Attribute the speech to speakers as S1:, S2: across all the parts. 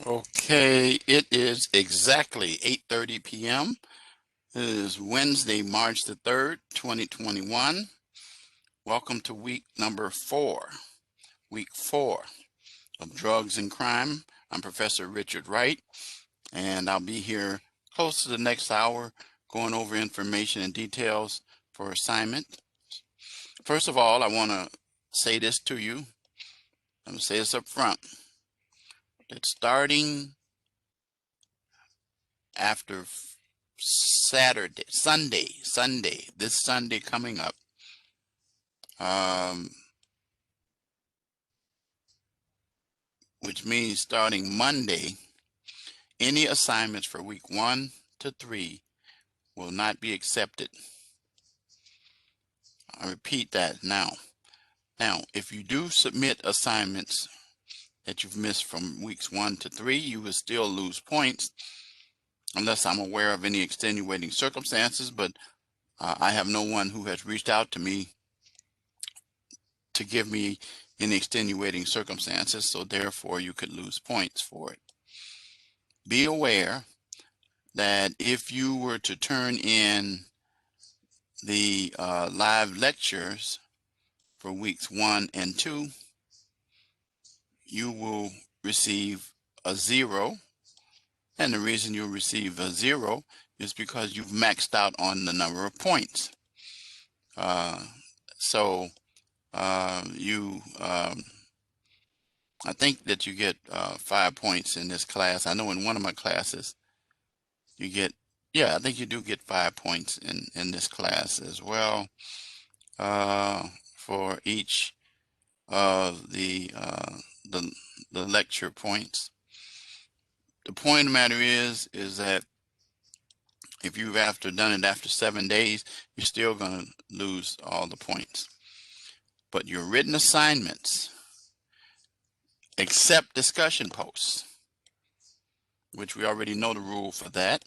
S1: Okay, it is exactly 8:30 p.m. It is Wednesday, March the 3rd, 2021. Welcome to week number 4, week 4 of Drugs and Crime. I'm Professor Richard Wright, and I'll be here close to the next hour going over information and details for assignment. First of all, I want to say this to you. I'm going to say this up front, that starting after Sunday, this Sunday coming up, um, which means starting Monday, any assignments for week 1 to 3 will not be accepted. I repeat that now. Now, if you do submit assignments that you've missed from weeks 1 to 3, you will still lose points unless I'm aware of any extenuating circumstances, but I have no one who has reached out to me to give me any extenuating circumstances, so therefore you could lose points for it. Be aware that if you were to turn in the live lectures for weeks 1 and 2, you will receive a 0. And the reason you'll receive a 0 is because you've maxed out on the number of points. So I think that you get 5 points in this class. I know in one of my classes you get, I think you do get 5 points in this class as well for each of the lecture points. The point of the matter is that if you've done it after 7 days, you're still going to lose all the points. But your written assignments, except discussion posts, which we already know the rule for that.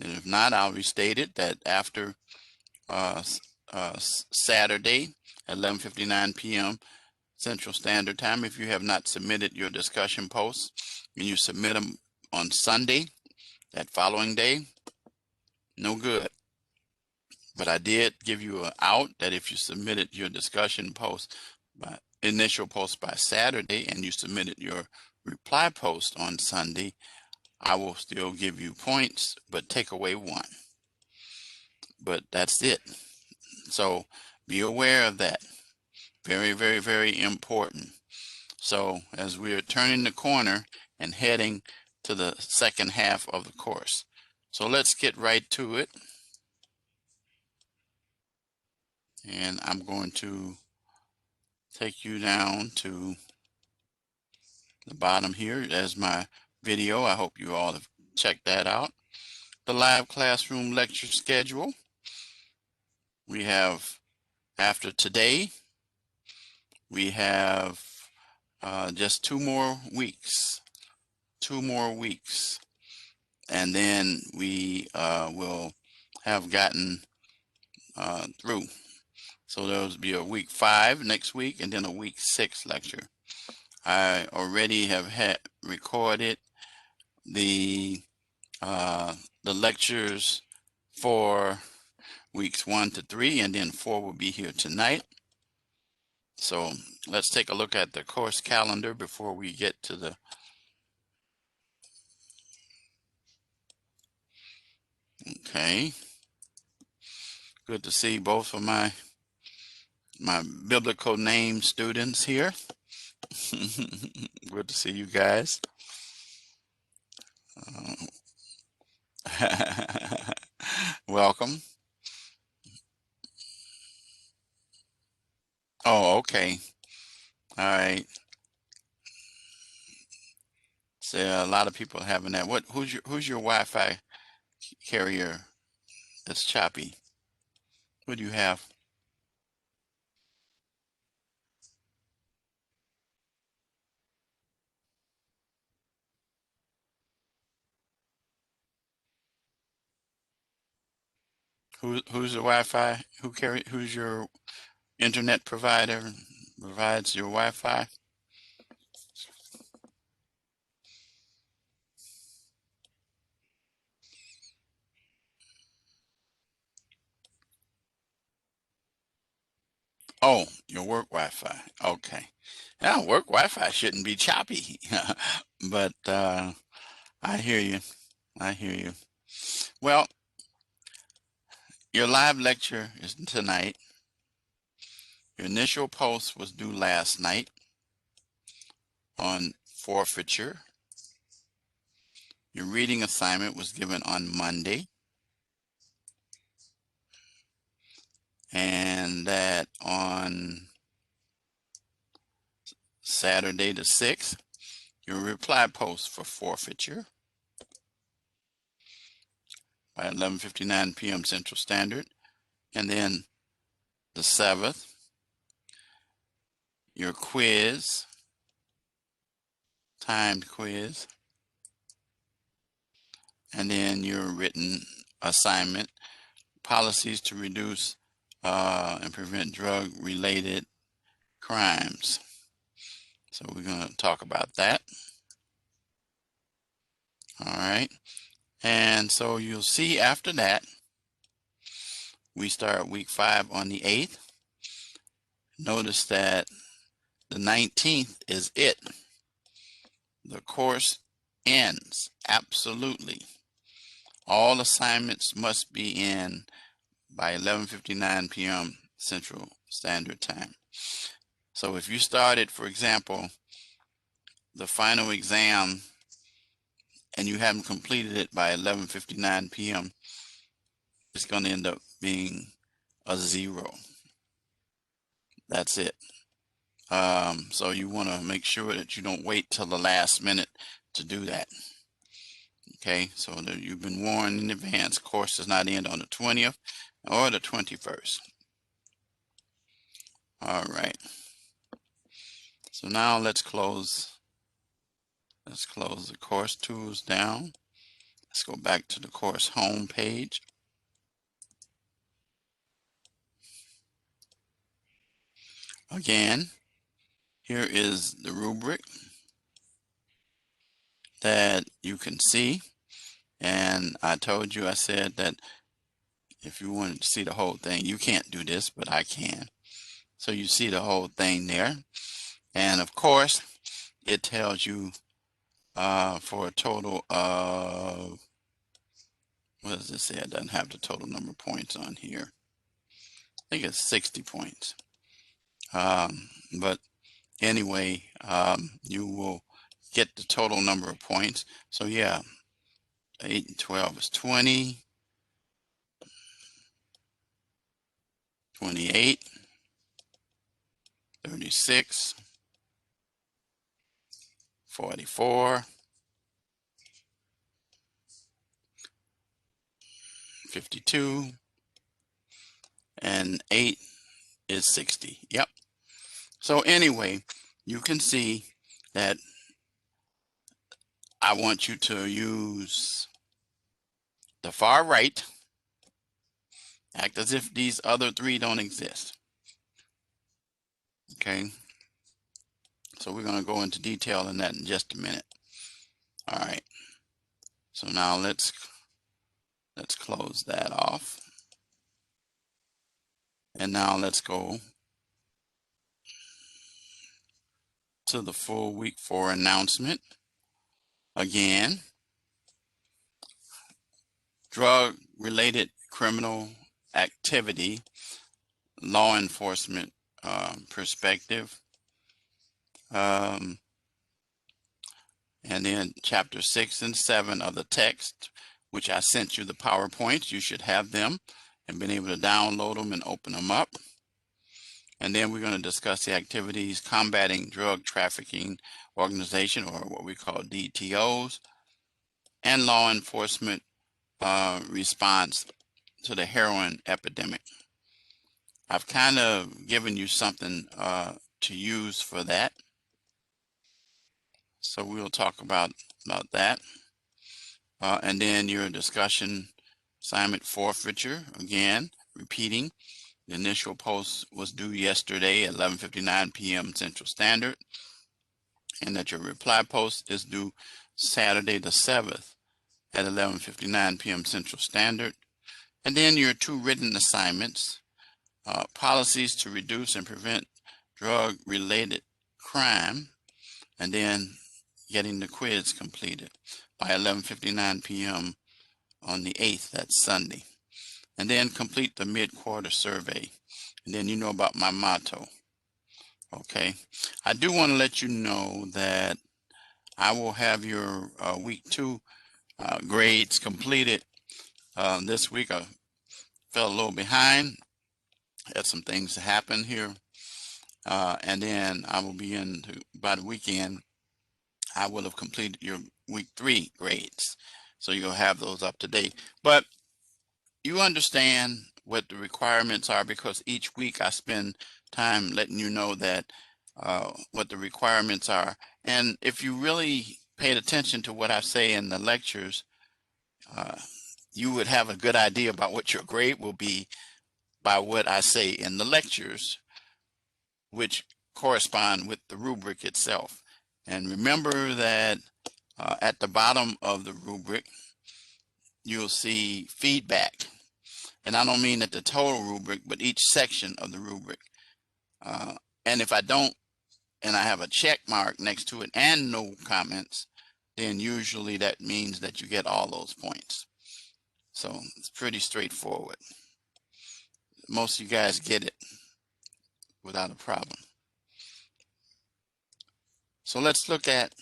S1: And if not, I'll restate it that after Saturday at 11:59 p.m. Central Standard Time, if you have not submitted your discussion posts and you submit them on Sunday, that following day, no good. But I did give you an out that if you submitted your discussion post initial post by Saturday and you submitted your reply post on Sunday, I will still give you points, but take away 1. But that's it. So be aware of that. Very, very, very important. So as we are turning the corner and heading to the second half of the course. So let's get right to it. And I'm going to take you down to the bottom here as my video. I hope you all have checked that out. The live classroom lecture schedule. We have, after today, we have just 2 more weeks. 2 more weeks. And then we will have gotten through. So there will be a week 5 next week and then a week 6 lecture. I already have recorded the lectures for weeks 1 to 3, and then 4 will be here tonight. So let's take a look at the course calendar before we get to the okay. Good to see both of my biblical name students here. Good to see you guys. Welcome. Oh, okay. All right. So a lot of people having that. Who's your Wi-Fi carrier that's choppy? What do you have? Who's the Wi-Fi? Who's your internet provider provides your Wi-Fi? Oh, your work Wi-Fi. Okay. Yeah, work Wi-Fi shouldn't be choppy. But I hear you. I hear you. Well, your live lecture is tonight. Your initial post was due last night on forfeiture. Your reading assignment was given on Monday. And that on Saturday the 6th, your reply post for forfeiture by 11:59 p.m. Central Standard. And then the 7th, your quiz, timed quiz, and then your written assignment, policies to reduce and prevent drug-related crimes. So we're going to talk about that. All right. And so you'll see after that, we start week 5 on the 8th. Notice that the 19th is it. The course ends. Absolutely. All assignments must be in by 11:59 p.m. Central Standard Time. So if you started, for example, the final exam and you haven't completed it by 11:59 p.m., it's going to end up being a 0. That's it. So you want to make sure that you don't wait till the last minute to do that. Okay, so that you've been warned in advance. Course does not end on the 20th or the 21st. All right. So now let's close the course tools down. Let's go back to the course home page. Again, here is the rubric that you can see. And I told you, I said that if you wanted to see the whole thing, you can't do this, but I can. So you see the whole thing there. And of course, it tells you for a total of, what does it say? It doesn't have the total number of points on here. I think it's 60 points. But anyway, you will get the total number of points. So yeah, 8 and 12 is 20, 28, 36, 44, 52, and 8 is 60. Yep. So anyway, you can see that I want you to use the far right, act as if these other 3 don't exist. Okay. So we're going to go into detail in that in just a minute. All right. So now let's close that off. And now let's go to the full week 4 announcement. Again, drug-related criminal activity, law enforcement perspective. And then chapter 6 and 7 of the text, which I sent you the PowerPoints. You should have them and been able to download them and open them up. And then we're going to discuss the activities combating drug trafficking organization, or what we call DTOs, and law enforcement response to the heroin epidemic. I've kind of given you something to use for that. So we'll talk about that. And then your discussion assignment forfeiture, again, repeating. The initial post was due yesterday at 11:59 p.m. Central Standard, and that your reply post is due Saturday the 7th at 11:59 p.m. Central Standard. And then your 2 written assignments policies to reduce and prevent drug-related crime, and then getting the quiz completed by 11:59 p.m. on the 8th, that's Sunday. And then complete the mid-quarter survey. And then you know about my motto. Okay. I do want to let you know that I will have your week 2 grades completed this week. I fell a little behind. Had some things happen here. And then I will be by the weekend, I will have completed your week 3 grades. So you'll have those up to date. But you understand what the requirements are, because each week I spend time letting you know that what the requirements are. And if you really paid attention to what I say in the lectures, you would have a good idea about what your grade will be by what I say in the lectures, which correspond with the rubric itself. And remember that at the bottom of the rubric, you'll see feedback. And I don't mean at the total rubric, but each section of the rubric. And if I don't, and I have a check mark next to it and no comments, then usually that means that you get all those points. So it's pretty straightforward. Most of you guys get it without a problem. So let's look at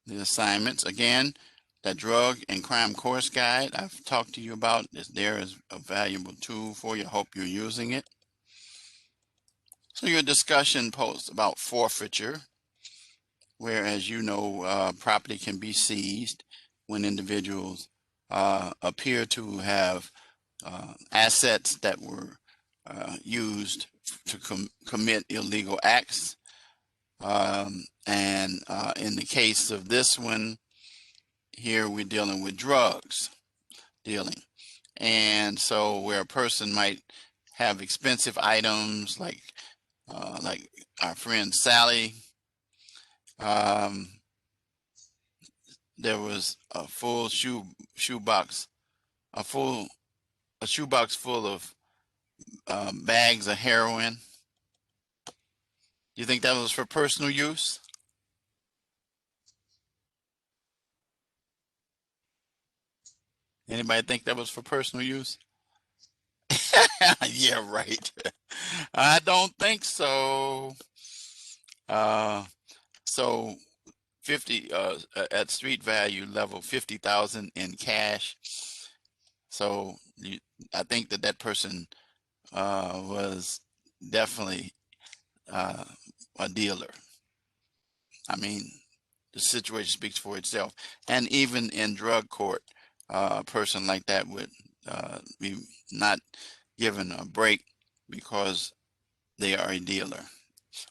S1: the assignments. Again, that drug and crime course guide I've talked to you about is there as a valuable tool for you. I hope you're using it. So your discussion post about forfeiture, where, as you know, property can be seized when individuals appear to have assets that were used to commit illegal acts. And in the case of this one, here we're dealing with drugs dealing. And so where a person might have expensive items like our friend Sally, there was a full shoebox full of bags of heroin. Do you think that was for personal use? Anybody think that was for personal use? Yeah, right. I don't think so. So 50 at street value level, 50,000 in cash. So I think that person was definitely a dealer. I mean, the situation speaks for itself. And even in drug court, a person like that would be not given a break because they are a dealer.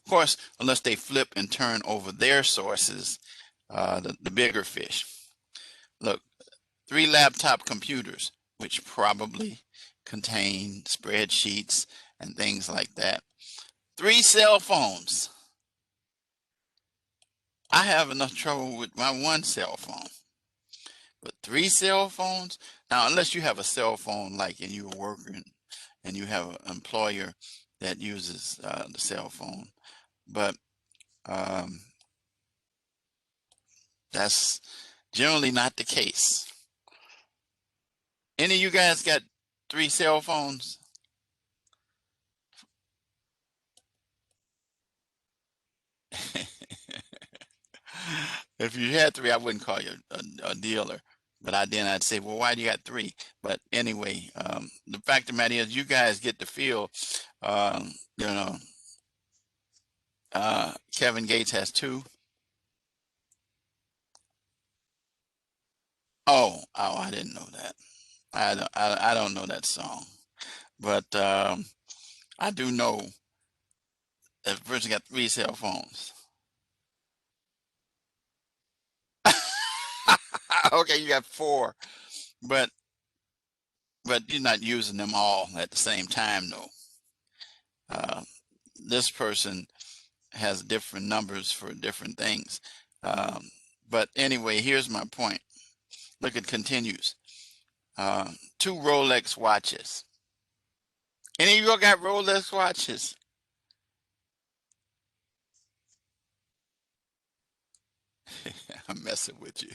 S1: Of course, unless they flip and turn over their sources, the bigger fish. Look, 3 laptop computers, which probably contain spreadsheets and things like that. 3 cell phones. I have enough trouble with my 1 cell phone. But 3 cell phones? Now, unless you have a cell phone like and you're working and you have an employer that uses the cell phone. But that's generally not the case. Any of you guys got 3 cell phones? If you had 3, I wouldn't call you a dealer. But I'd say, well, why do you got 3? But anyway, the fact of the matter is, you guys get the feel. You know, Kevin Gates has 2. Oh, I didn't know that. I don't know that song, but I do know that the person got 3 cell phones. Okay, you got 4, but you're not using them all at the same time, though. This person has different numbers for different things. But anyway, here's my point. Look, it continues. 2 Rolex watches. Any of you all got Rolex watches? I'm messing with you.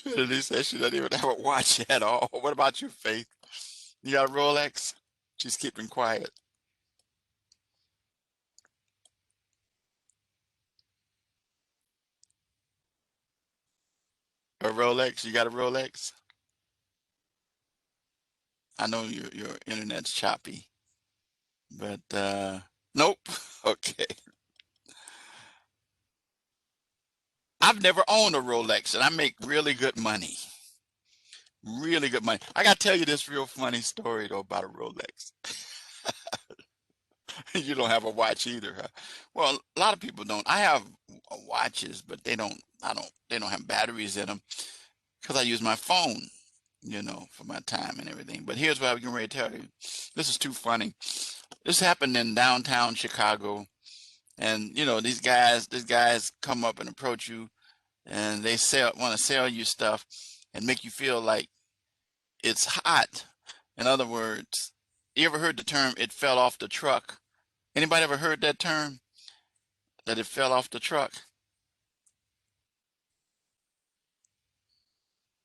S1: Trinity says she doesn't even have a watch at all. What about you, Faith? You got a Rolex? She's keeping quiet. A Rolex? You got a Rolex? I know your internet's choppy, but nope. Okay. I've never owned a Rolex, and I make really good money. Really good money. I gotta tell you this real funny story though about a Rolex. You don't have a watch either, huh? Well, a lot of people don't. I have watches, but they don't. I don't. They don't have batteries in them because I use my phone, for my time and everything. But here's what I was getting ready to tell you. This is too funny. This happened in downtown Chicago, and these guys come up and approach you, and they want to sell you stuff, and make you feel like it's hot. In other words, you ever heard the term "it fell off the truck"? Anybody ever heard that term? That it fell off the truck?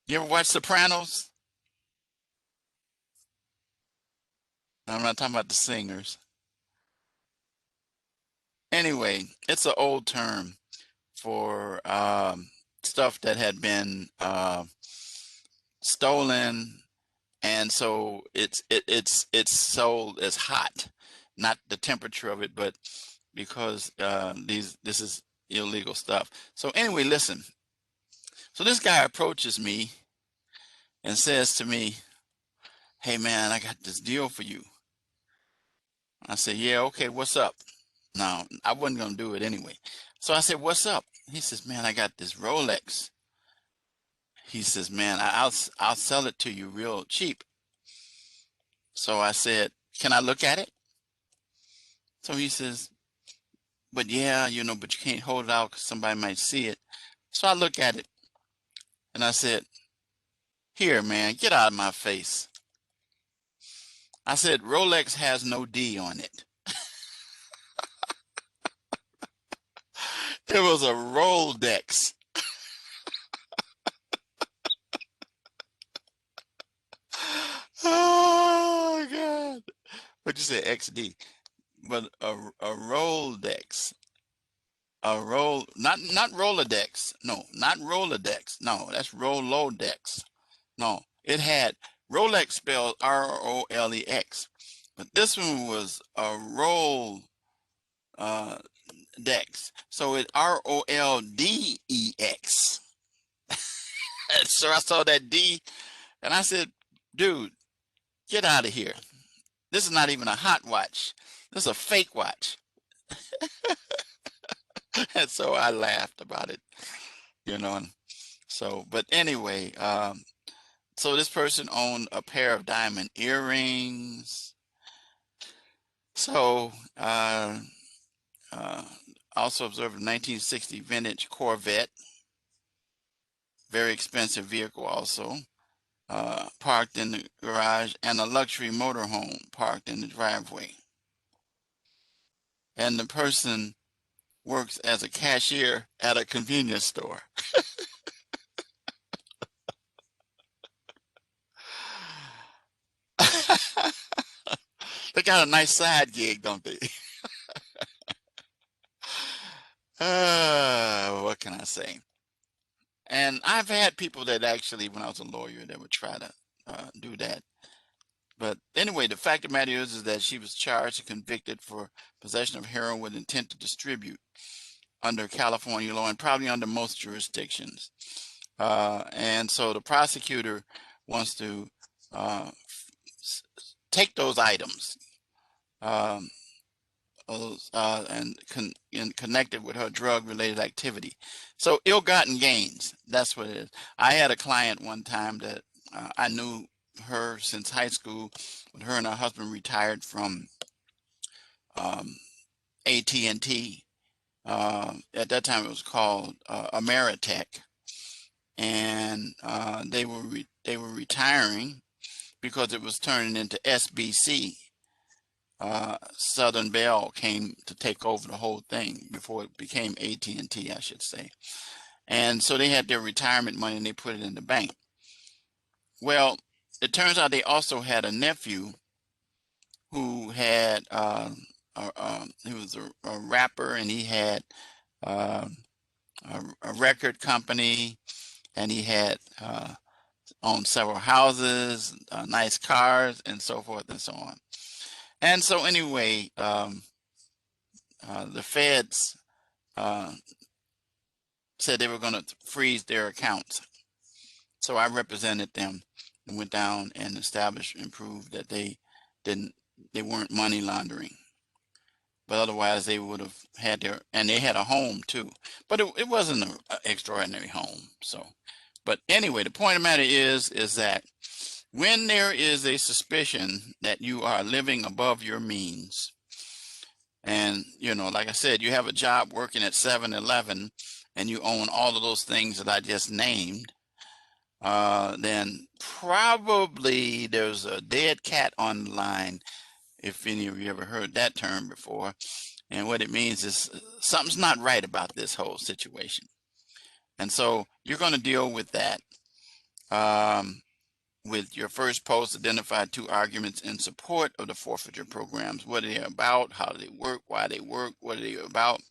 S1: You ever watch Sopranos? I'm not talking about the singers. Anyway, it's an old term for stuff that had been stolen, and so it's sold as hot, not the temperature of it, but because this is illegal stuff. So anyway, listen. So this guy approaches me and says to me, "Hey man, I got this deal for you." I said, "Yeah, okay, what's up?" Now, I wasn't gonna do it anyway. So I said, "What's up?" He says, "Man, I got this Rolex." He says, "Man, I'll sell it to you real cheap." So I said, "Can I look at it?" So he says, "But yeah, but you can't hold it out because somebody might see it." So I look at it and I said, "Here, man, get out of my face." I said, "Rolex has no D on it." It was a Rolex. Oh God. What'd you say? XD. But a Rolex. A roll, not Rolodex. No, not Rolodex. No, that's Rolodex. No, it had Rolex spelled Rolex, but this one was a roll uh, dex. So it Roldex. And so I saw that D, and I said, "Dude, get out of here. This is not even a hot watch. This is a fake watch." And so I laughed about it, you know. And so, but anyway, so this person owned a pair of diamond earrings. So uh, also observed a 1960 vintage Corvette, very expensive vehicle also, parked in the garage, and a luxury motorhome parked in the driveway. And the person works as a cashier at a convenience store. They got a nice side gig, don't they? What can I say? And I've had people that actually, when I was a lawyer, that would try to do that. But anyway, the fact of the matter is that she was charged and convicted for possession of heroin with intent to distribute under California law and probably under most jurisdictions. And so the prosecutor wants to uh, take those items um, and connect it with her drug-related activity. So ill-gotten gains, that's what it is. I had a client one time that I knew her since high school, when her and her husband retired from AT&T, At that time, it was called Ameritech, and they were retiring because it was turning into SBC. Southern Bell came to take over the whole thing before it became AT&T, I should say. And so they had their retirement money and they put it in the bank. Well, it turns out they also had a nephew who had he was a rapper, and he had uh, a record company, and he had owned several houses, nice cars, and so forth and so on. And so anyway, the feds said they were going to freeze their accounts. So I represented them and went down and established and proved that they weren't money laundering. But otherwise they would have had and they had a home too. But it wasn't an extraordinary home. So, but anyway, the point of the matter is that when there is a suspicion that you are living above your means, and, you know, like I said, you have a job working at 7-Eleven and you own all of those things that I just named, then probably there's a dead cat on the line, if any of you ever heard that term before. And what it means is something's not right about this whole situation. And so you're going to deal with that. With your first post, identify 2 arguments in support of the forfeiture programs. What are they about? How do they work? Why they work? What are they about?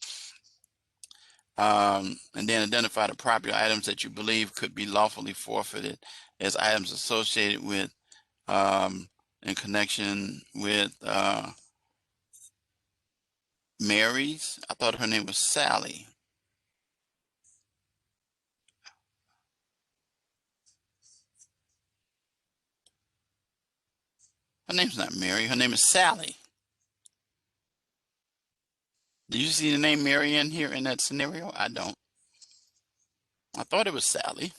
S1: And then identify the property items that you believe could be lawfully forfeited as items associated with, in connection with Mary's. I thought her name was Sally. Her name's not Mary. Her name is Sally. Do you see the name Mary in here in that scenario? I don't. I thought it was Sally.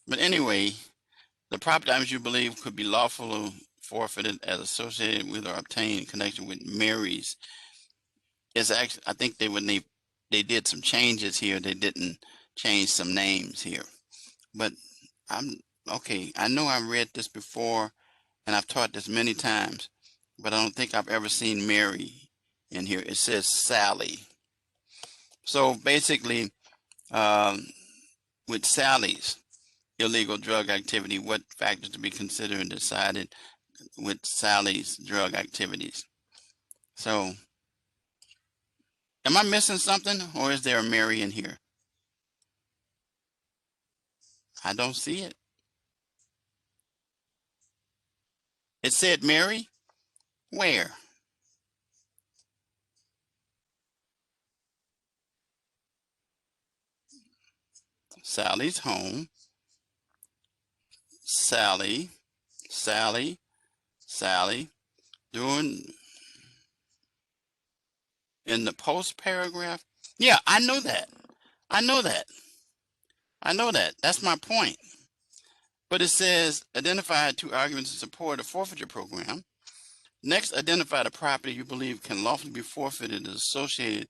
S1: But anyway, the property items you believe could be lawfully forfeited as associated with or obtained in connection with Mary's is actually, I think when they did some changes here, they didn't change some names here. But okay, I know I read this before and I've taught this many times, but I don't think I've ever seen Mary in here. It says Sally. So basically, with Sally's illegal drug activity, what factors to be considered and decided with Sally's drug activities? So, am I missing something, or is there a Mary in here? I don't see it. It said Mary? Where? Sally's home. Sally. Doing in the post paragraph. Yeah, I know that. I know that. I know that. That's my point. But it says identify 2 arguments in support of forfeiture program. Next, identify the property you believe can lawfully be forfeited as associated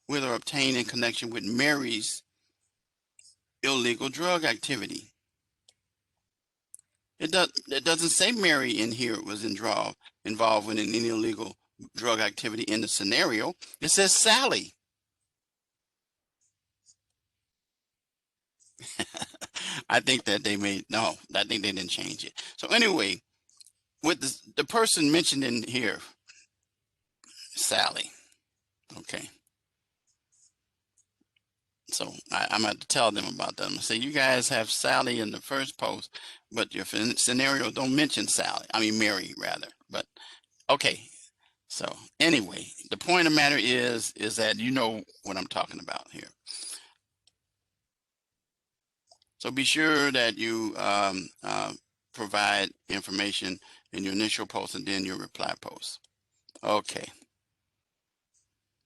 S1: with or obtained in connection with Mary's illegal drug activity. It doesn't say Mary in here was involved in any illegal drug activity in the scenario. It says Sally. I think that I think they didn't change it. So anyway, with the person mentioned in here, Sally. Okay. So I'm going to tell them about that. I'm going to say, you guys have Sally in the first post, but your scenario don't mention Sally. I mean, Mary, rather. But, okay. So, anyway, the point of the matter is that you know what I'm talking about here. So be sure that you provide information in your initial post and then your reply post. Okay.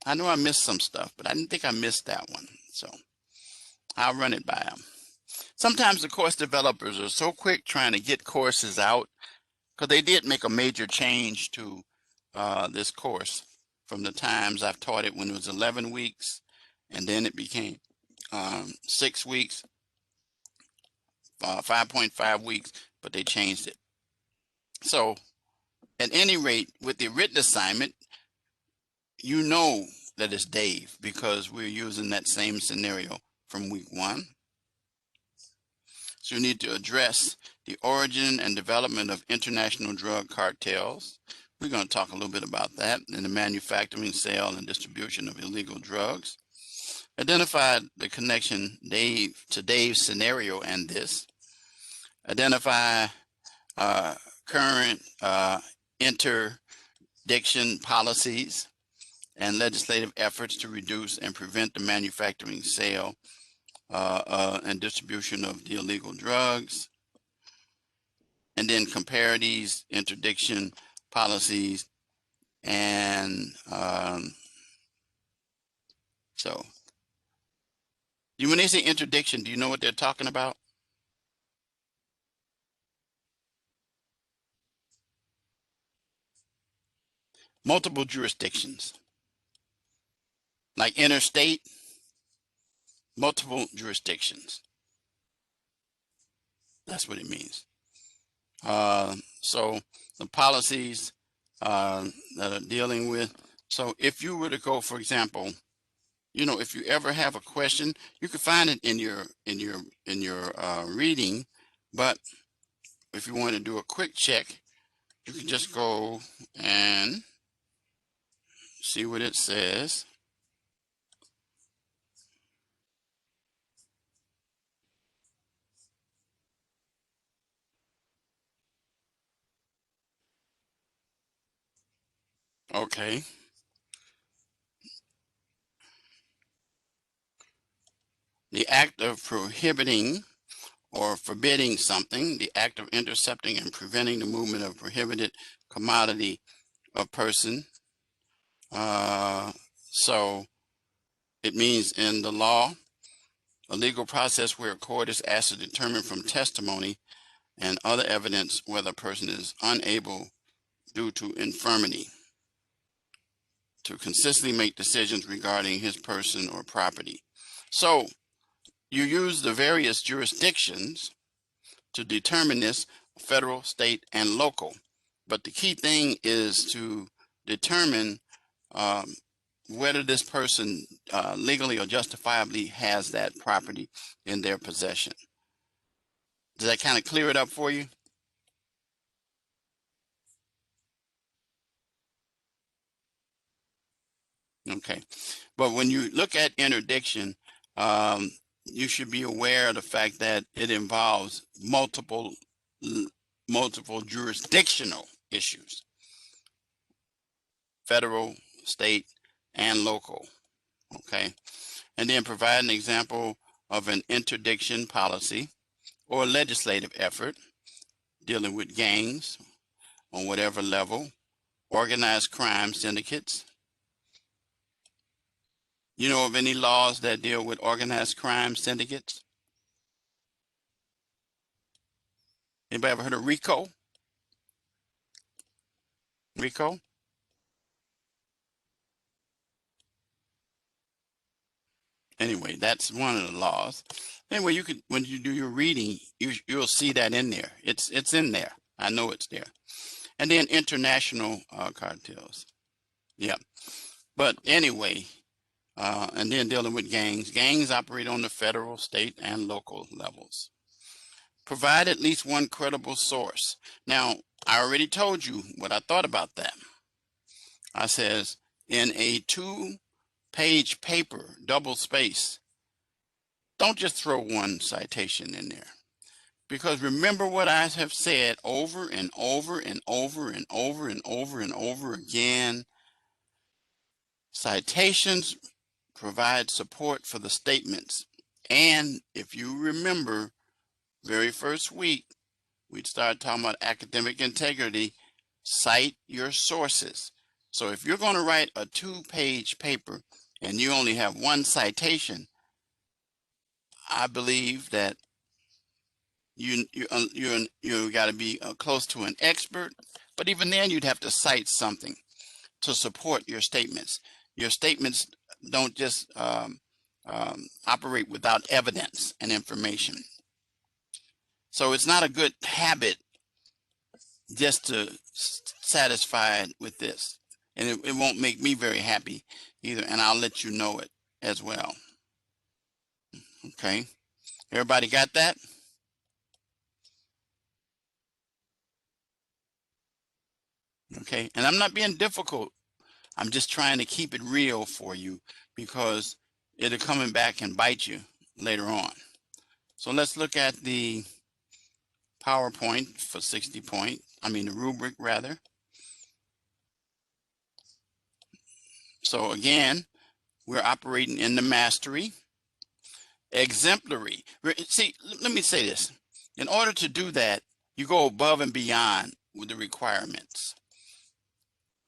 S1: I know I missed some stuff, but I didn't think I missed that one. So I'll run it by them. Sometimes the course developers are so quick trying to get courses out, because they did make a major change to this course from the times I've taught it when it was 11 weeks, and then it became 6 weeks, 5.5 weeks, but they changed it. So at any rate, with the written assignment, you know that it's Dave because we're using that same scenario from week 1. So you need to address the origin and development of international drug cartels. We're going to talk a little bit about that, and the manufacturing, sale, and distribution of illegal drugs. Identify the connection to Dave's scenario and this. Identify current interdiction policies and legislative efforts to reduce and prevent the manufacturing, sale, and distribution of the illegal drugs. And then compare these interdiction policies. And so when they say interdiction, do you know what they're talking about? Multiple jurisdictions, like interstate, multiple jurisdictions. That's what it means. So the policies that are dealing with. So if you were to go, for example, if you ever have a question, you can find it in your reading. But if you want to do a quick check, you can just go and see what it says. Okay. The act of prohibiting or forbidding something, the act of intercepting and preventing the movement of prohibited commodity or person. So it means in the law, a legal process where a court is asked to determine from testimony and other evidence whether a person is unable due to infirmity to consistently make decisions regarding his person or property. So you use the various jurisdictions to determine this, federal, state, and local. But the key thing is to determine whether this person legally or justifiably has that property in their possession. Does that kind of clear it up for you? Okay. But when you look at interdiction, you should be aware of the fact that it involves multiple jurisdictional issues, federal, state, and local. Okay. And then provide an example of an interdiction policy or legislative effort dealing with gangs on whatever level, organized crime syndicates. You know of any laws that deal with organized crime syndicates? Anybody ever heard of RICO? RICO? Anyway, that's one of the laws. Anyway, you could, when you do your reading, you'll see that in there. It's in there. I know it's there. And then international cartels. Yeah. But anyway, and then dealing with gangs. Gangs operate on the federal, state, and local levels. Provide at least one credible source. Now, I already told you what I thought about that. I says, in a 2-page paper, double space, don't just throw one citation in there. Because remember what I have said over and over and over and over and over and over again. Citations provide support for the statements. And if you remember, very first week, we'd start talking about academic integrity. Cite your sources. So if you're going to write a 2-page paper and you only have one citation, I believe that you got to be close to an expert. But even then, you'd have to cite something to support your statements. Your statements don't just operate without evidence and information. So it's not a good habit just to satisfied with this. And it won't make me very happy either. And I'll let you know it as well. Okay. Everybody got that? Okay. And I'm not being difficult. I'm just trying to keep it real for you because it'll come back and bite you later on. So let's look at the PowerPoint for 60 point. The rubric rather. So again, we're operating in the mastery. Exemplary. See, let me say this. In order to do that, you go above and beyond with the requirements.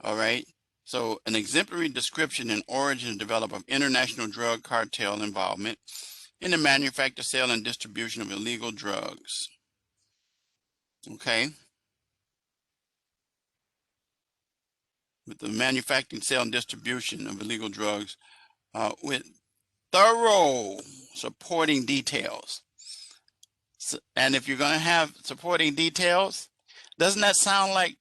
S1: All right. So an exemplary description and origin and development of international drug cartel involvement in the manufacture, sale, and distribution of illegal drugs. Okay. With the manufacturing, sale, and distribution of illegal drugs with thorough supporting details. So, and if you're going to have supporting details, doesn't that sound like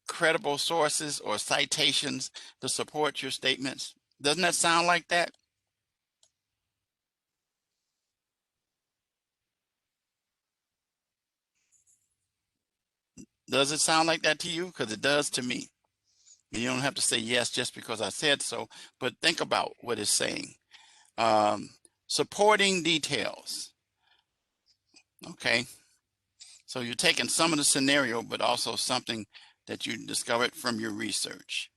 S1: credible sources or citations to support your statements? Doesn't that sound like that? Does it sound like that to you? Because it does to me. You don't have to say yes just because I said so, but think about what it's saying. Supporting details. Okay. So you're taking some of the scenario, but also something that you discovered from your research.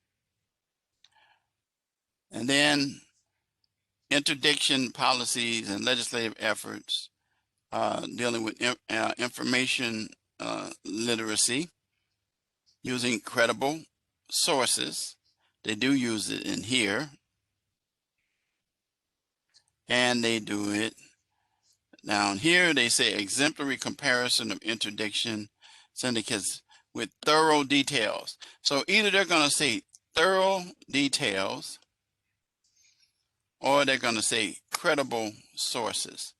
S1: And then interdiction policies and legislative efforts dealing with information literacy using credible sources. They do use it in here. And they do it down here. They say exemplary comparison of interdiction syndicates with thorough details. So either they're going to say thorough details or they're going to say credible sources.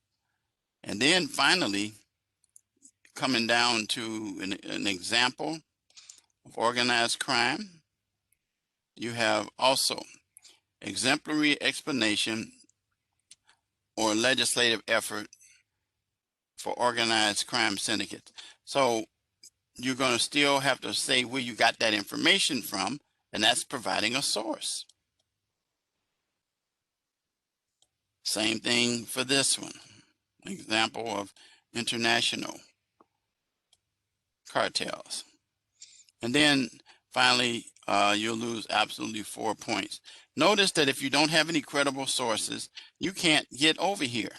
S1: And then finally, coming down to an example of organized crime, you have also exemplary explanation or legislative effort for organized crime syndicates. So you're going to still have to say where you got that information from, and that's providing a source. Same thing for this one. Example of international cartels. And then finally, you'll lose absolutely 4 points. Notice that if you don't have any credible sources, you can't get over here.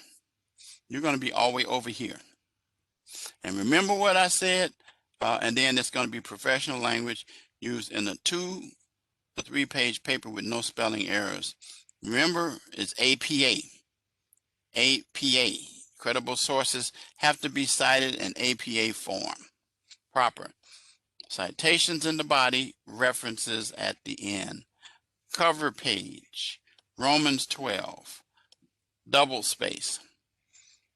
S1: You're going to be all the way over here. And remember what I said? And then it's going to be professional language used in a 2 to 3 page paper with no spelling errors. Remember, it's APA. APA. Credible sources have to be cited in APA form. Proper. Citations in the body, references at the end. Cover page, Romans 12, double space.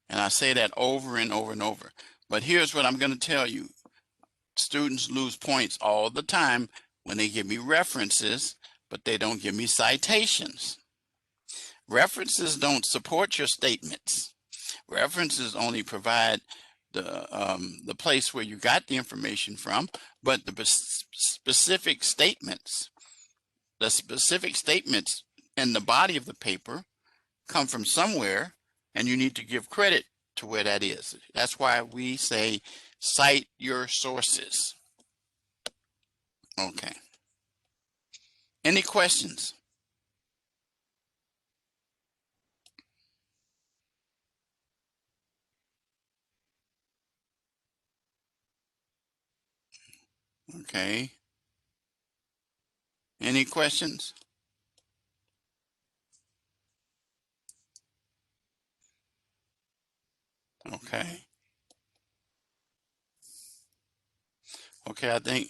S1: And I say that over and over and over. But here's what I'm going to tell you. Students lose points all the time when they give me references, but they don't give me citations. References don't support your statements. References only provide the place where you got the information from, but the specific statements in the body of the paper come from somewhere, and you need to give credit to where that is. That's why we say cite your sources. Okay. Any questions? Okay. Any questions? Okay. Okay, I think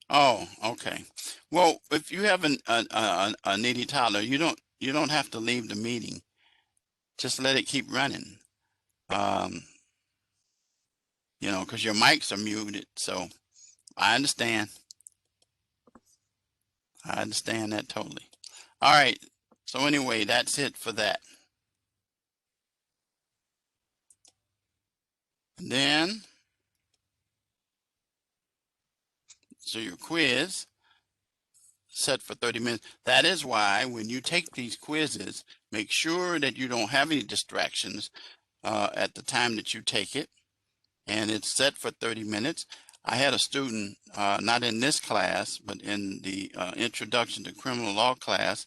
S1: Oh, okay. Well, if you have a needy toddler, you don't have to leave the meeting. Just let it keep running. Um, because your mics are muted. So I understand. I understand that totally. All right. So anyway, that's it for that. And then, so your quiz set for 30 minutes. That is why when you take these quizzes, make sure that you don't have any distractions at the time that you take it. And it's set for 30 minutes. I had a student, not in this class, but in the Introduction to Criminal Law class,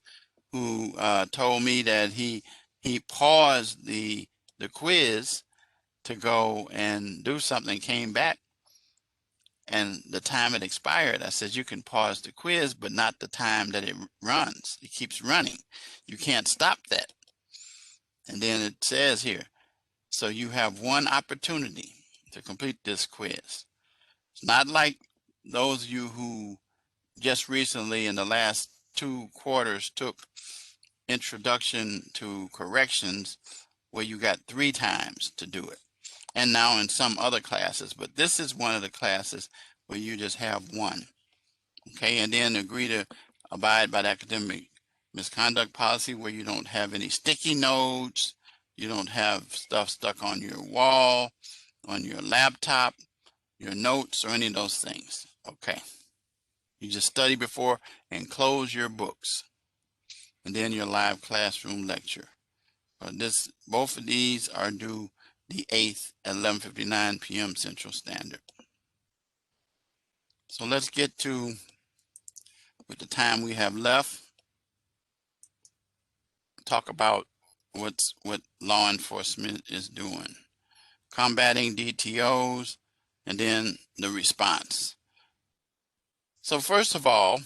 S1: who told me that he paused the quiz to go and do something, came back, and the time had expired. I said, you can pause the quiz, but not the time that it runs. It keeps running. You can't stop that. And then it says here, so you have one opportunity to complete this quiz. It's not like those of you who just recently in the last 2 quarters took Introduction to Corrections, where you got 3 times to do it. And now in some other classes, but this is one of the classes where you just have one. Okay, and then agree to abide by the academic misconduct policy, where you don't have any sticky notes, you don't have stuff stuck on your wall, on your laptop, your notes, or any of those things. Okay, you just study before and close your books, and then your live classroom lecture. Both of these are due the 8th at 11:59 p.m. Central Standard. So let's get to, with the time we have left, talk about what law enforcement is doing, combating DTOs, and then the response. So first of all,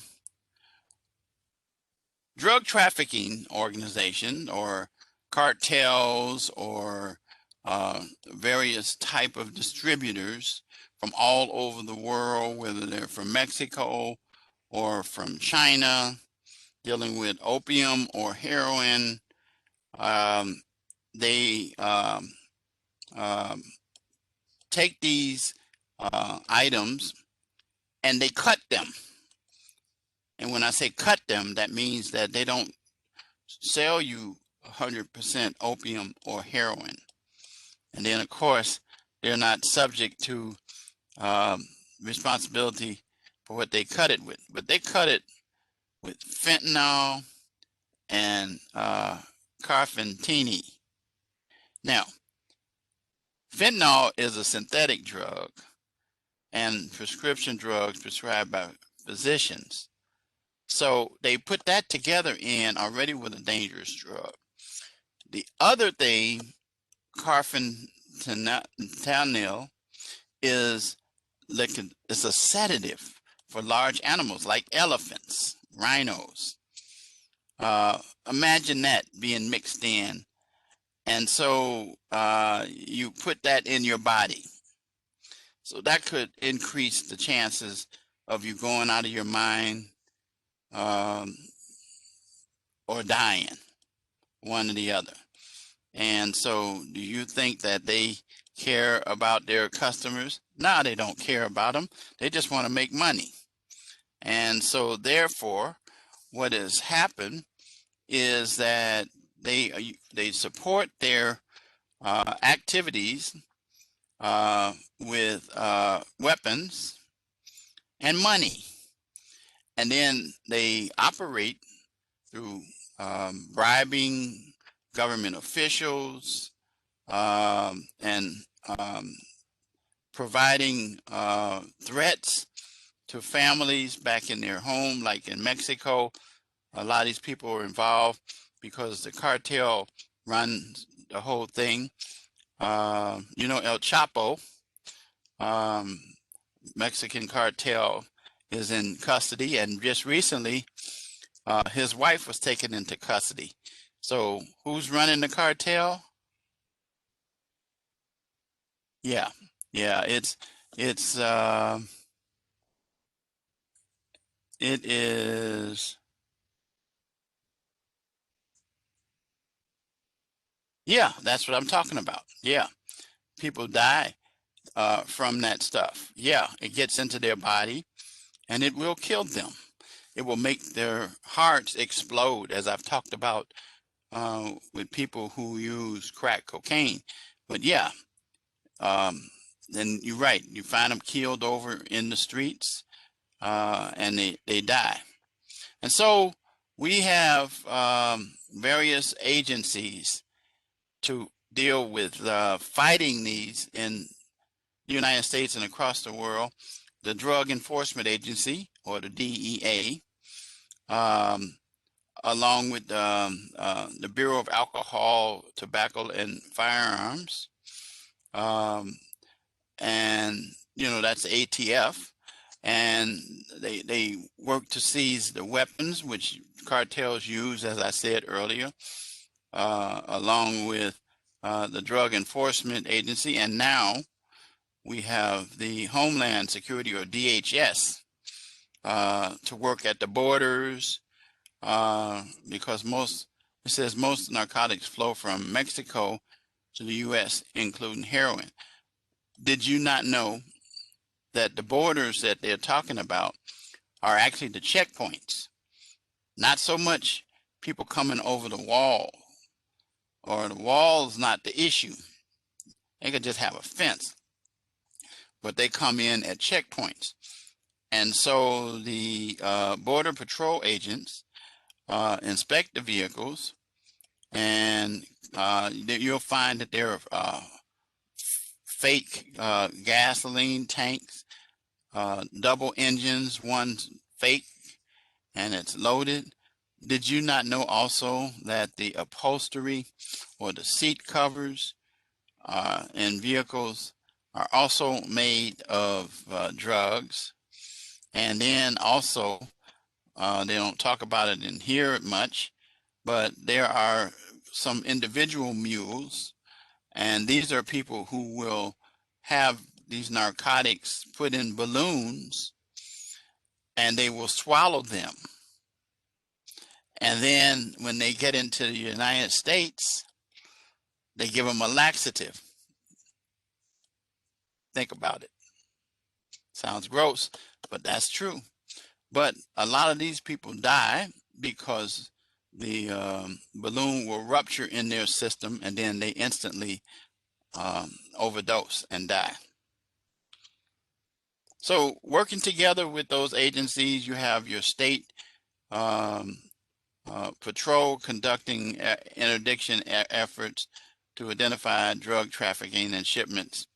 S1: drug trafficking organizations or cartels or various type of distributors from all over the world, whether they're from Mexico or from China, dealing with opium or heroin, um, they take these items and they cut them. And when I say cut them, that means that they don't sell you 100% opium or heroin. And then, of course, they're not subject to um, responsibility for what they cut it with. But they cut it with fentanyl and carfentini. Now, fentanyl is a synthetic drug and prescription drugs prescribed by physicians. So they put that together in already with a dangerous drug. The other thing, carfentanil, is it's a sedative for large animals like elephants, rhinos. Imagine that being mixed in. And so you put that in your body. So that could increase the chances of you going out of your mind um, or dying, one or the other. And so do you think that they care about their customers? No, they don't care about them. They just want to make money. And so therefore, what has happened is that they support their activities with weapons and money. And then they operate through bribing government officials and providing threats to families back in their home, like in Mexico. A lot of these people are involved because the cartel runs the whole thing. El Chapo, um, Mexican cartel, is in custody, and just recently, his wife was taken into custody. So who's running the cartel? Yeah, yeah, it's it is, yeah, that's what I'm talking about. Yeah, people die from that stuff. Yeah, it gets into their body and it will kill them. It will make their hearts explode, as I've talked about with people who use crack cocaine. But yeah, um, then you're right. You find them killed over in the streets, and they die. And so we have various agencies to deal with fighting these in the United States and across the world. The Drug Enforcement Agency, or the DEA, um, along with the Bureau of Alcohol, Tobacco, and Firearms, um, and that's ATF, and they work to seize the weapons which cartels use, as I said earlier, along with the Drug Enforcement Agency, and now we have the Homeland Security, or DHS, to work at the borders, because it says most narcotics flow from Mexico to the U.S., including heroin. Did you not know that the borders that they're talking about are actually the checkpoints? Not so much people coming over the wall, or the wall's not the issue. They could just have a fence, but they come in at checkpoints. And so the Border Patrol agents inspect the vehicles, and you'll find that there are fake gasoline tanks, double engines, one's fake and it's loaded. Did you not know also that the upholstery, or the seat covers in vehicles, are also made of drugs? And then also, they don't talk about it in here much, but there are some individual mules, and these are people who will have these narcotics put in balloons, and they will swallow them. And then when they get into the United States, they give them a laxative. Think about it. Sounds gross, but that's true. But a lot of these people die because the balloon will rupture in their system, and then they instantly overdose and die. So working together with those agencies, you have your state um, patrol conducting interdiction efforts to identify drug trafficking and shipments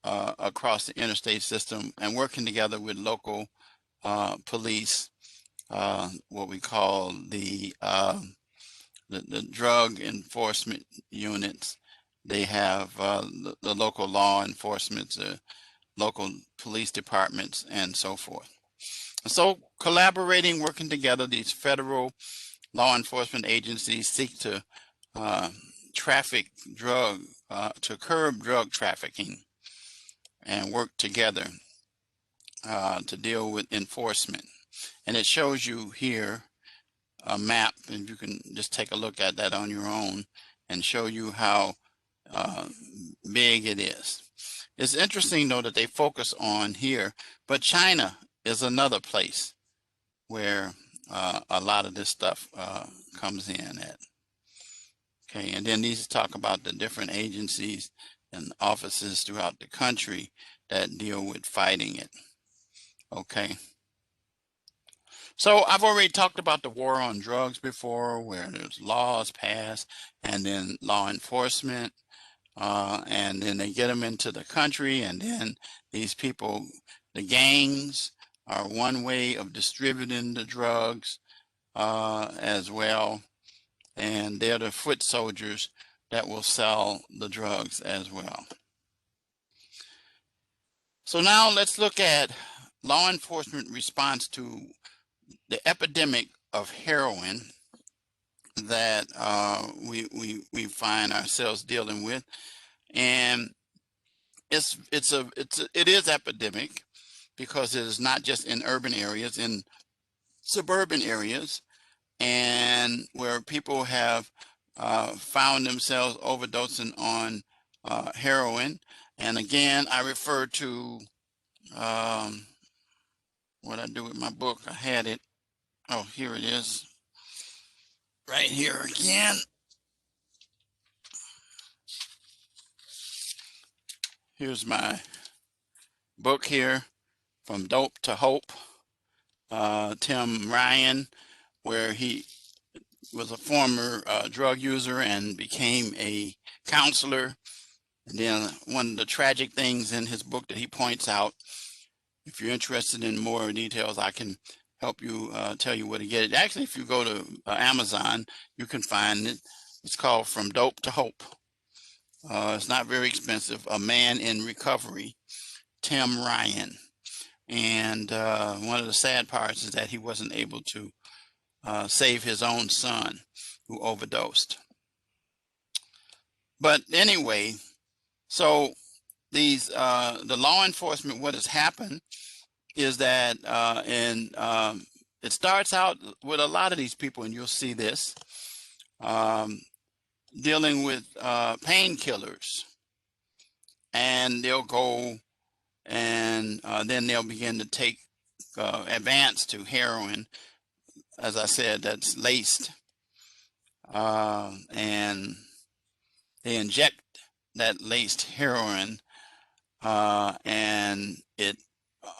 S1: across the interstate system, and working together with local police, what we call the drug enforcement units. They have the local law enforcement, local police departments, and so forth. So collaborating, working together, these federal law enforcement agencies seek to traffic drug, to curb drug trafficking, and work together to deal with enforcement. And it shows you here a map, and you can just take a look at that on your own and show you how big it is. It's interesting, though, that they focus on here, but China is another place where a lot of this stuff comes in at. Okay, and then these talk about the different agencies and offices throughout the country that deal with fighting it. Okay. So I've already talked about the war on drugs before, where there's laws passed and then law enforcement, and then they get them into the country, and then these people, the gangs, are one way of distributing the drugs as well, and they're the foot soldiers that will sell the drugs as well. So now let's look at law enforcement response to the epidemic of heroin that we find ourselves dealing with, and it is epidemic because it is not just in urban areas. In suburban areas, and where people have found themselves overdosing on heroin. And again, I refer to what I do with my book. I had it. Oh, here it is. Right here again. Here's my book here, From Dope to Hope. Tim Ryan, where he was a former drug user and became a counselor. And then one of the tragic things in his book that he points out, if you're interested in more details, I can help you tell you where to get it. Actually, if you go to Amazon, you can find it. It's called From Dope to Hope. It's not very expensive. A Man in Recovery, Tim Ryan. And one of the sad parts is that he wasn't able to save his own son who overdosed. But anyway, so these the law enforcement, what has happened is that it starts out with a lot of these people, and you'll see this, dealing with painkillers, and they'll go and then they'll begin to take advance to heroin, as I said, that's laced, and they inject that laced heroin, and it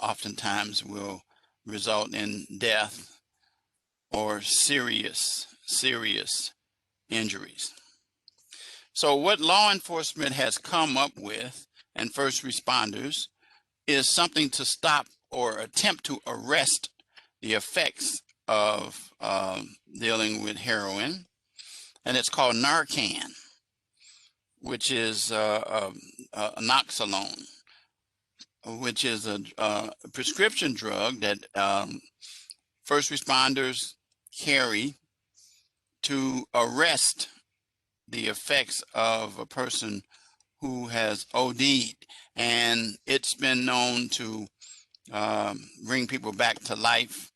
S1: oftentimes will result in death or serious injuries. So what law enforcement has come up with, and first responders, is something to stop or attempt to arrest the effects of dealing with heroin, and it's called Narcan, which is Noxolone, which is a prescription drug that first responders carry to arrest the effects of a person who has OD'd, and it's been known to bring people back to life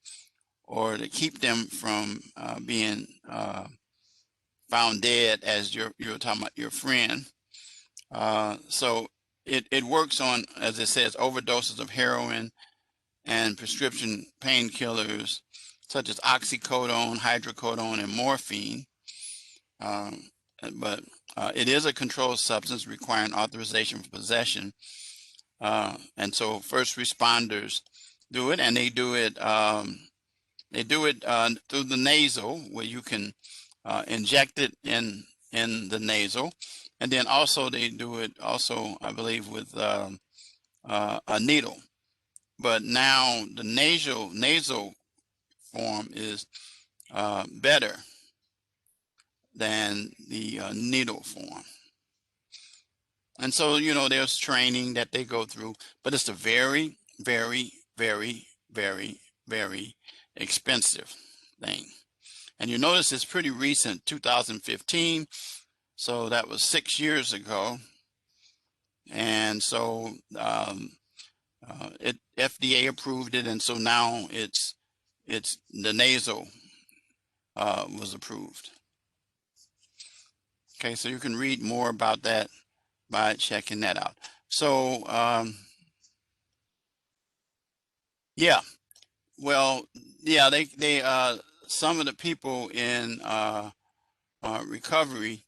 S1: or to keep them from being found dead, as you're talking about your friend. So it works on, as it says, overdoses of heroin and prescription painkillers such as oxycodone, hydrocodone, and morphine. But it is a controlled substance requiring authorization for possession. And so first responders do it, and they do it through the nasal, where you can inject it in the nasal, and then also they do it also, I believe, with a needle. But now the nasal form is better than the needle form. And so, you know, there's training that they go through, but it's a very, very, very, very, very expensive thing. And you notice it's pretty recent, 2015. So that was 6 years ago. And so FDA approved it. And so now it's the nasal was approved. Okay, so you can read more about that by checking that out. So yeah, well, yeah, they some of the people in recovery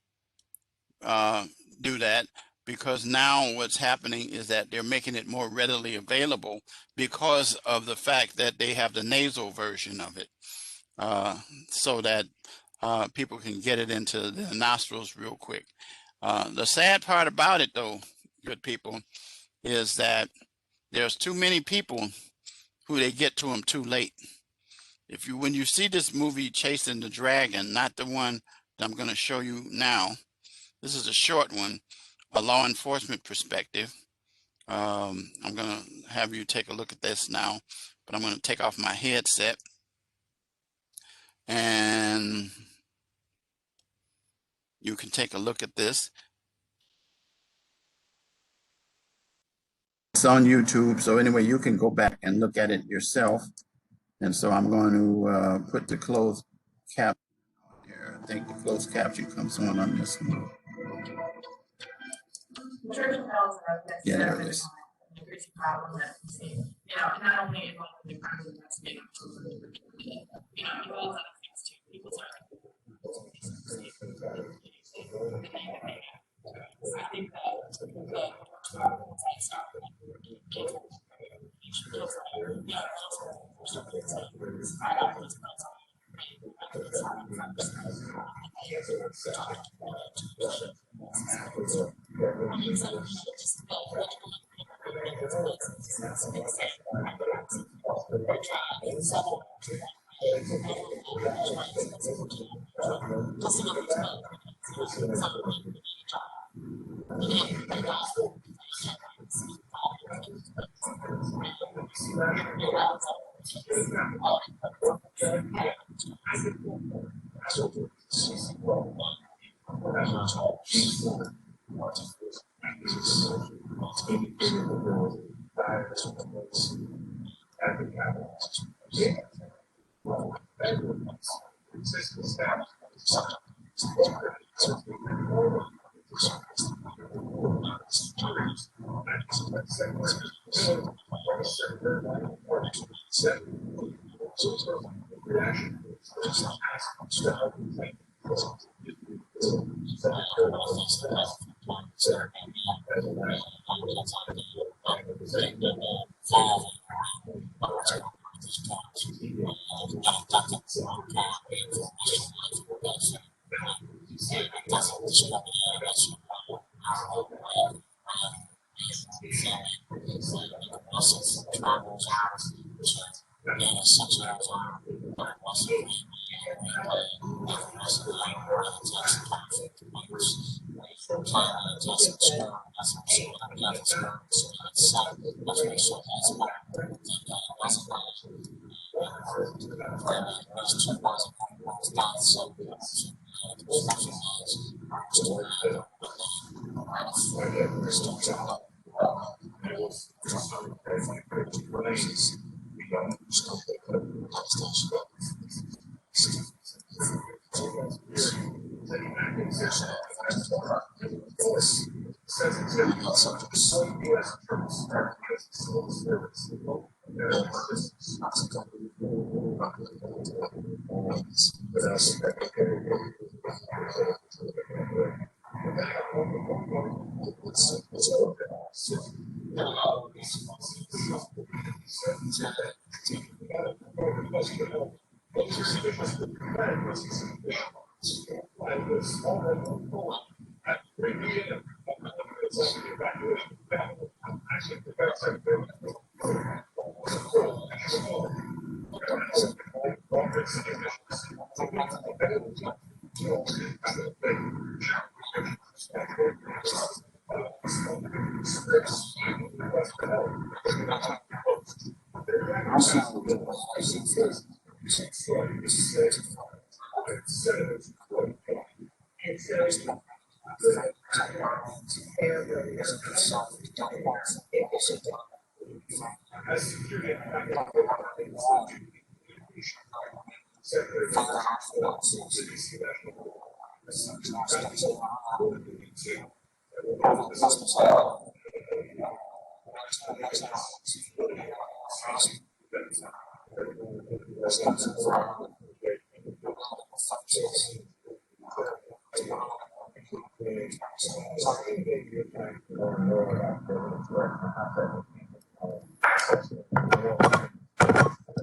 S1: do that, because now what's happening is that they're making it more readily available because of the fact that they have the nasal version of it, so that people can get it into their nostrils real quick. The sad part about it, though, good people, is that there's too many people who they get to them too late. When you see this movie Chasing the Dragon, not the one that I'm going to show you now, this is a short one, a law enforcement perspective. I'm going to have you take a look at this now, but I'm going to take off my headset, and you can take a look at this. It's on YouTube, so anyway, you can go back and look at it yourself. And so I'm going to put the closed caption there. I think the closed caption comes on this one. Yeah, there it is. Not only the crimes investigating, other things too. People I think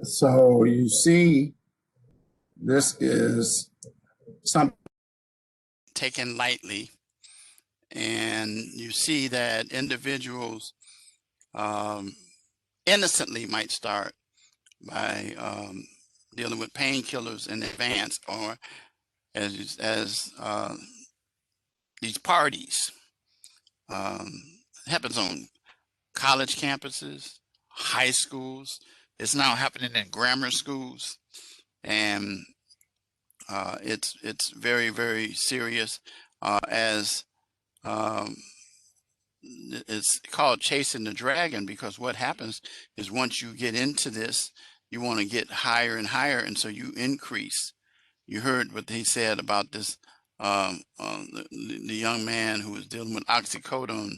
S1: so you see, this is something taken lightly, and you see that individuals innocently might start by dealing with painkillers in advance, or as these parties happens on college campuses, high schools. It's now happening in grammar schools, and it's very, very serious. As it's called chasing the dragon, because what happens is once you get into this, you want to get higher and higher, and so you increase. You heard what he said about this, the young man who was dealing with oxycodone,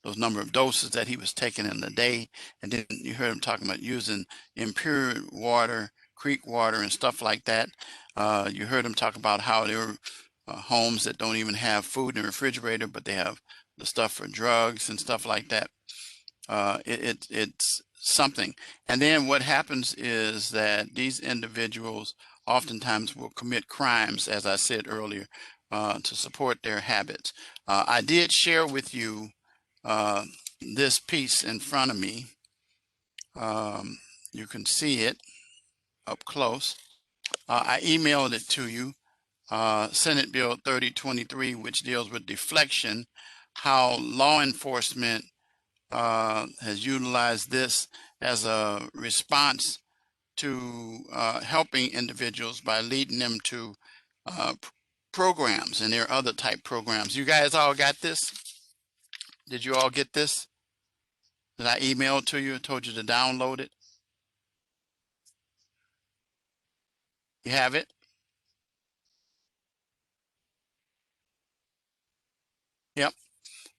S1: those number of doses that he was taking in the day. And then you heard him talking about using impure water, creek water, and stuff like that. You heard him talk about how there were homes that don't even have food in the refrigerator, but they have the stuff for drugs and stuff like that. It's something. And then what happens is that these individuals oftentimes will commit crimes, as I said earlier, to support their habits. I did share with you this piece in front of me. You can see it up close. I emailed it to you, Senate Bill 3023, which deals with deflection, how law enforcement has utilized this as a response to helping individuals by leading them to programs, and there are other type programs. You guys all got this? Did you all get this? Did I email it to you? I told you to download it. You have it? Yep.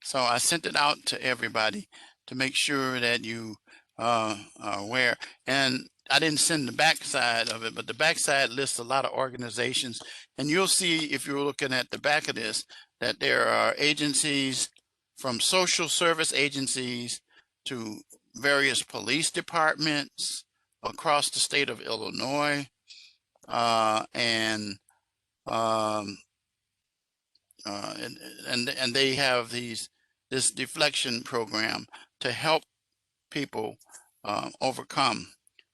S1: So I sent it out to everybody to make sure that you are aware. And I didn't send the backside of it, but the backside lists a lot of organizations. And you'll see, if you're looking at the back of this, that there are agencies, from social service agencies to various police departments across the state of Illinois, and they have this deflection program to help people overcome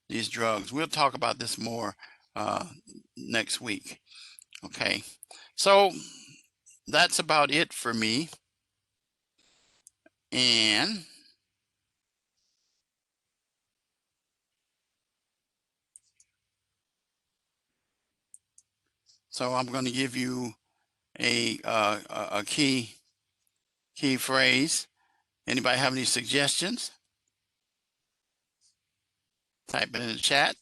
S1: these drugs. We'll talk about this more next week. Okay, so that's about it for me. And so I'm going to give you a key phrase. Anybody have any suggestions? Type it in the chat.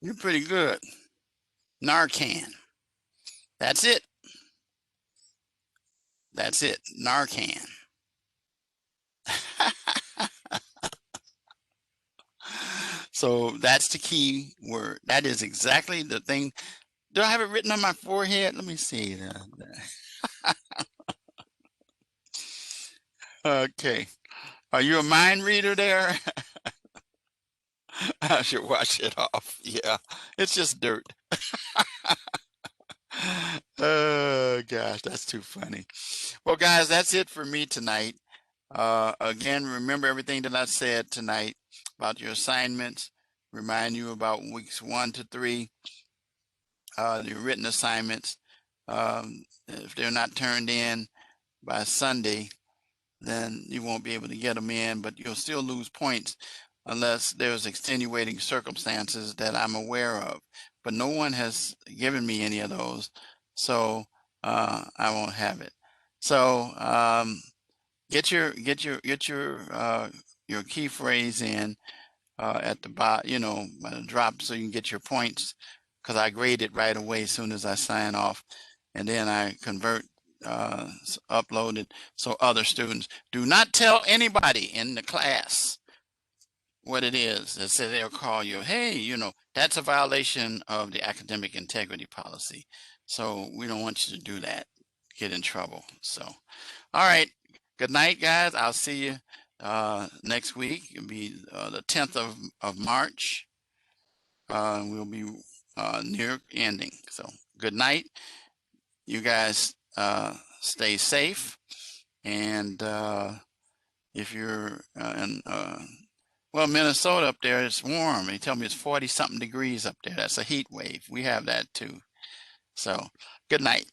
S1: You're pretty good. Narcan. That's it. That's it. Narcan. So that's the key word. That is exactly the thing. Do I have it written on my forehead? Let me see. Okay. Are you a mind reader there? I should wash it off. Yeah, it's just dirt. Oh gosh, that's too funny. Well, guys, that's it for me tonight. Again, remember everything that I said tonight about your assignments. Remind you about weeks 1 to 3, your written assignments. If they're not turned in by Sunday, then you won't be able to get them in, but you'll still lose points unless there's extenuating circumstances that I'm aware of. But no one has given me any of those, so I won't have it. So get your key phrase in at the bottom, drop, so you can get your points, because I grade it right away as soon as I sign off, and then I convert, upload it, so other students. Do not tell anybody in the class what it is. They say they'll call you, hey, that's a violation of the academic integrity policy. So we don't want you to do that, get in trouble. So, all right. Good night, guys. I'll see you next week. It'll be the 10th of March. We'll be near ending. So good night. You guys stay safe. And if you're in Minnesota up there, it's warm. They tell me it's 40-something degrees up there. That's a heat wave. We have that too. So good night.